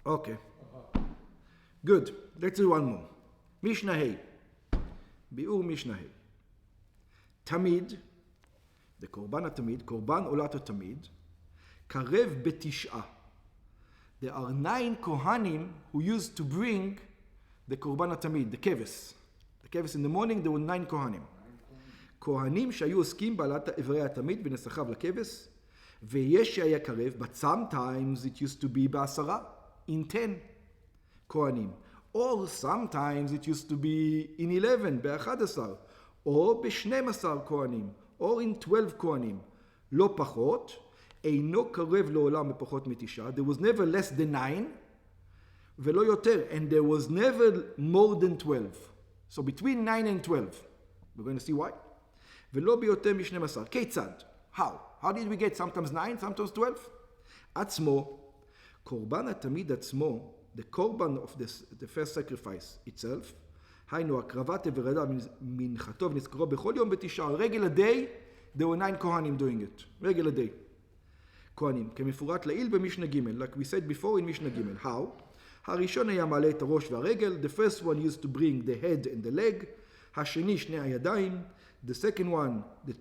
Okay. Good. Let's do one more. Mishnah Hey. Bi'ur Mishnah Hey. Tamid, the Korban Tamid, Korban Olat Tamid, Karev Betish'ah. There are 9 Kohanim who used to bring the Korban Tamid, the keves. The keves in the morning, there were 9 Kohanim. כהנים שהיו עוסקים בעלת איברי התמיד ונסחיו לכבש, ויש שהיה קרב, but sometimes it used to be ב10, in 10 כהנים, or sometimes it used to be in 11, ב11, או ב12 כהנים, or in 12 כהנים, לא פחות, אינו קרב לעולם בפחות מ9, there was never less than 9, ולא יותר, and there was never more than 12, so between 9 and 12, we're going to see why. ולא ביותר מ12. כיצד? How did we get sometimes 9, sometimes 12? עצמו, קורבן התמיד עצמו, the korban of the first sacrifice itself, היינו הקרבת ורדה מנחתו ונזכרו בכל יום ב9. regular day, there were 9 כהנים doing it. regular day. כהנים, כמפורט לעיל במשנה ג', like we said before in משנה ג'. How? הראשון היה מעלה את הראש והרגל, the first one used to bring the head and the leg, השני שני הידיים, the second one, the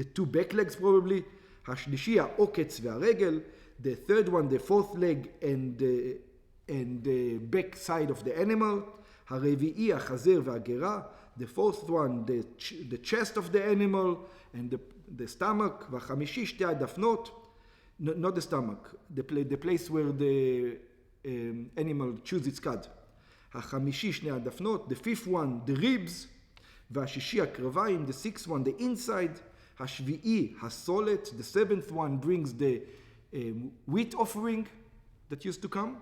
two back legs probably, השלישי העוקץ והרגל, the third one, the fourth leg and the back side of the animal, הרביעי החזר והגרה, the fourth one, the chest of the animal and the stomach, והחמישי שתי הדפנות, not the stomach, the place where the animal chews its cud. החמישי שני הדפנות, the fifth one, the ribs, והשישי הקרביים, the sixth one, the inside, השביעי הסולת, the seventh one brings the wheat offering that used to come,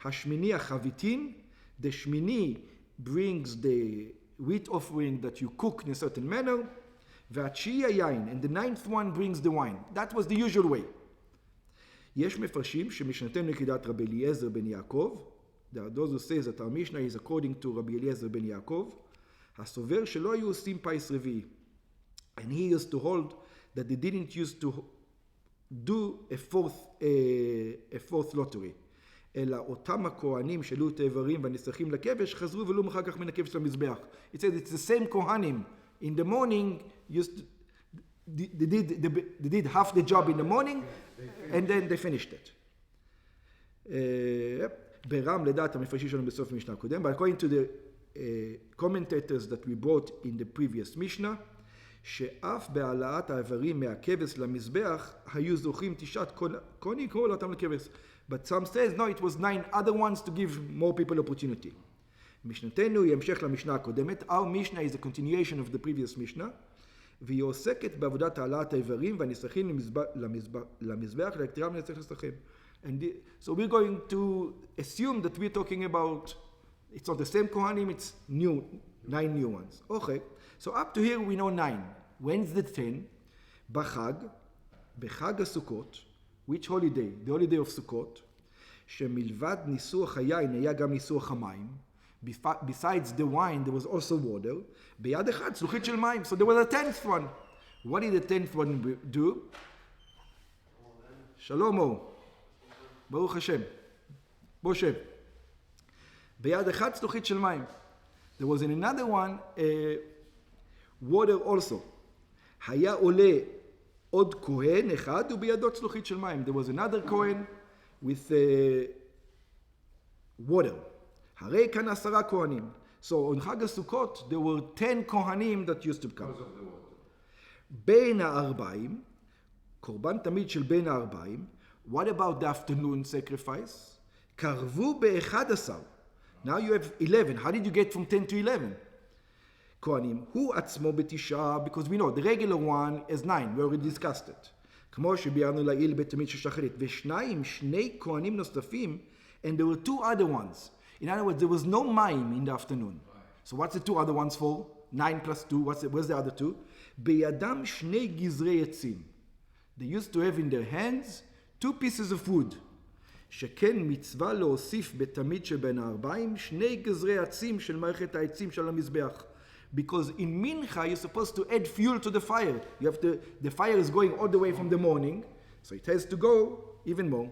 השמיני החביתין, the shmini brings the wheat offering that you cook in a certain manner, והתשיעי היין, and the ninth one brings the wine. That was the usual way. יש מפרשים שמשנתנו יחידת רבי אליעזר בן יעקב, there are those who say that our Mishnah is according to Rabbi Eliezer ben Yaakov, הסובר שלא היו עושים פייס רביעי. And he used to hold that they didn't used to do a fourth lottery. אלא אותם הכהנים שלו את האיברים והנסכים לכבש, חזרו ולו אחר כך מן הכבש למזבח. It says it's the same kohanim. In the morning, they did half the job in the morning, and then they finished it. ברם לדעת המפרשים שלנו בסוף המשנה הקודם, but according to the commentators that we brought in the previous Mishnah, שאף בהעלאת האיברים מהכבש למזבח, היו זוכים 9 כהנים קראו אותם לכבש. But some says, no, it was 9 other ones to give more people opportunity. משנתנו היא המשך למשנה הקודמת. Our Mishnah is a continuation of the previous Mishnah, והיא עוסקת בעבודת העלאת האיברים והנסכים למזבח, להקטירם לנסך נסכים. So we're going to assume that we're talking about, it's not the same Kohanim, it's 9 new ones. Okay, so up to here we know 9. When's the 10? בחג הסוכות, which holiday? The holiday of Sukkot, שמלבד ניסוח היין היה גם ניסוח המים. Besides the wine, there was also water. ביד אחד, שלוחית של מים. So there was a 10th one. What did the 10th one do? שלום או. ברוך השם. בוא שב. ביד אחד, שלוחית של מים. There was in another one, water also. היה עולה עוד כהן אחד ובידו צלוחית של מים. There was another כהן with water. הרי כאן 10 כהנים. So on חג הסוכות, there were 10 כהנים that used to come. בין הארבעים, קורבן תמיד של בין הארבעים, what about the afternoon sacrifice? קרבו ב-11. Now you have 11. How did you get from 10 to 11? כהנים, הוא עצמו ב9, because we know the regular one is 9, we already discussed it. כמו שביארנו לעיל בתמיד של שחרית, שני כהנים נוספים, and there were 2 other ones. In other words, there was no mime in the afternoon. So what's the 2 other ones for? 9 plus 2, where's the other 2? בידם שני גזרי עצים. They used to have in their hands 2 pieces of wood. שכן מצווה להוסיף בתמיד שבין הארבעים, 2 גזרי עצים של מערכת העצים של המזבח. Because in Mincha, you're supposed to add fuel to the fire. You have the fire is going all the way from the morning, so it has to go even more.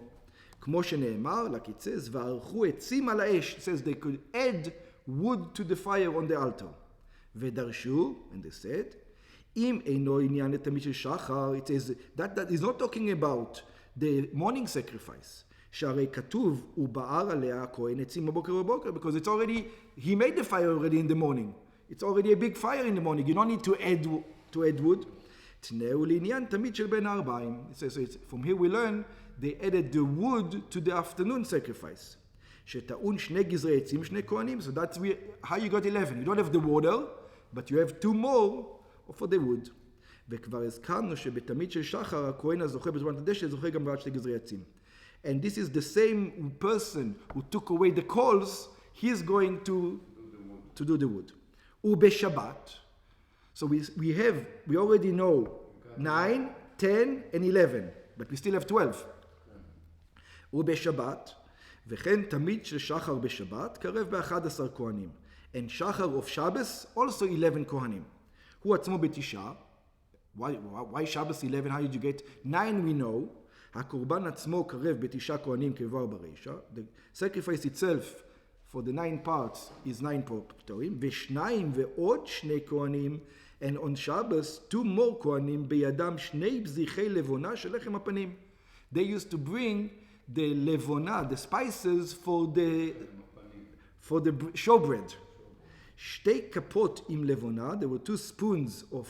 כמו שנאמר, like it says, וערכו עצים על האש. It says they could add wood to the fire on the altar. ודרשו, and they said, אם אינו עניין לתמיד של שחר, it says, that is not talking about the morning sacrifice. שהרי כתוב, הוא בער עליה הכהן עצים בבוקר בבוקר, because it's already, he made the fire already in the morning. It's already a big fire in the morning. You don't need to add wood. תנאו לעניין תמיד של בין הארבעים. It says, so from here we learn, they added the wood to the afternoon sacrifice. שטעון שני גזרי עצים, שני כהנים. So that's how you got 11. You don't have the water, but you have 2 more for the wood. וכבר הזכרנו שבתמיד של שחר, הכהן הזוכה בזמן הדשא, זוכה גם בעד שני גזרי עצים. And this is the same person who took away the coals, he is going to do the wood. ובשבת, so we already know 9, 10, and 11, but we still have 12. ובשבת, וכן תמיד של שחר בשבת, קרב ב-11 כהנים. And שחר of Shabbos, also 11 כהנים. הוא עצמו בתשעה. Why Shabbos 11? How did you get? 9 we know. הקורבן עצמו קרב בתשעה כהנים כבואר ברישא. The sacrifice itself for the 9 parts is 9 פטורים. ושניים ועוד שני כהנים, and on Shabbos 2 more כהנים בידם שני בזיחי לבונה של לחם הפנים. They used to bring the לבונה, the spices for the showbread. שתי כפות עם לבונה, there were 2 spoons of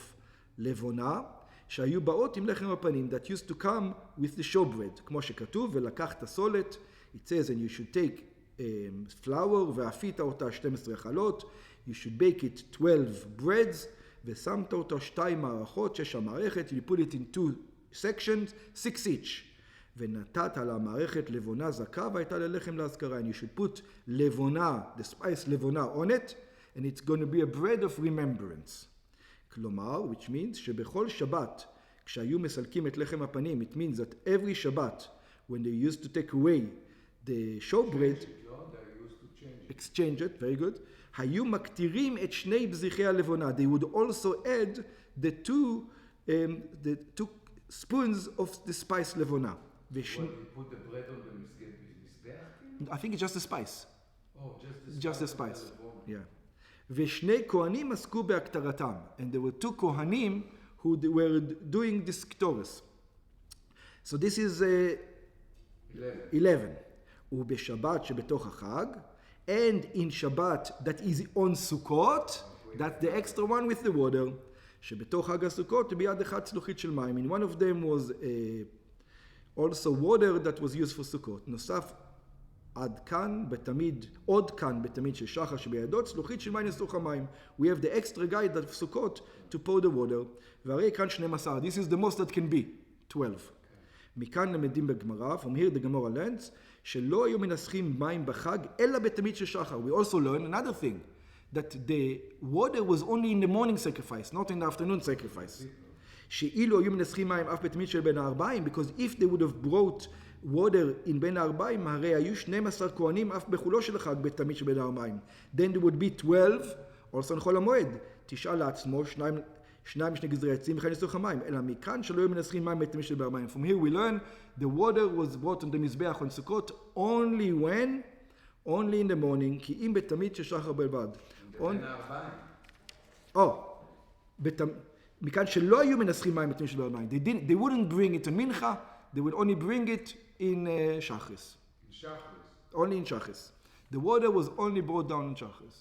לבונה, שהיו באות עם לחם הפנים, that used to come with the showbread. כמו שכתוב, ולקח את הסולת, it says, and you should take flour, ואפית אותה 12 חלות, you should bake it 12 breads, ושמת אותה 2 מערכות, 6 המערכת, you put it in 2 sections, 6 each. ונתת על המערכת לבונה זכה, והייתה ללחם להזכרה. And you should put לבונה, the spice לבונה on it, and it's going to be a bread of remembrance. כלומר, which means שבכל שבת, כשהיו מסלקים את לחם הפנים, it means that every Shabbat, when they used to take away the showbread, exchange it, very good, היו מקטירים את שני בזיחי הלבונה. They would also add the 2 spoons of the spice לבונה. You put the bread on the mizbech? I think it's just the spice. Oh, just the spice. Yeah. ושני כהנים עסקו בהקטרתם. And there were 2 כהנים who were doing this ktoris. So this is 11. ובשבת שבתוך החג, and in Shabbat that is on Sukkot, that's the extra one with the water, שבתוך חג הסוכות ביד אחד צלוחית של מים. And one of them was also water that was used for Sukkot. נוסף עד כאן בתמיד, עוד כאן בתמיד של שחר שבידו, צלוחית של מים לסוך המים. We have the extra guide of Sukkot to pour the water. והרי כאן 12. This is the most that can be, 12. מכאן למדים בגמרא, from here the Gemara learns, שלא היו מנסחים מים בחג, אלא בתמיד של שחר. We also learn another thing, that the water was only in the morning sacrifice, not in the afternoon sacrifice. שאילו היו מנסחים מים אף בתמיד של בין הארבעים, because if they would have brought water in בין הארבעים, הרי היו 12 כהנים אף בחולו של החג בתמיד של בין הארבעים. Then there would be 12, also לחול המועד. 9 לעצמו, 2 משני גזרי עצים, וכן ניסוך המים. אלא מכאן שלא היו מנסחים מים בתמיד של בין הארבעים. From here we learn, the water was brought on the מזבח on Sukkot only when? Only in the morning, כי אם בתמיד של שחר בלבד. בין הארבעים. מכאן שלא היו מנסחים מים בתמיד של בין הארבעים. They wouldn't bring it on Mincha, they would only bring it in Shachris. In Shachris. Only in Shachris. The water was only brought down in Shachris.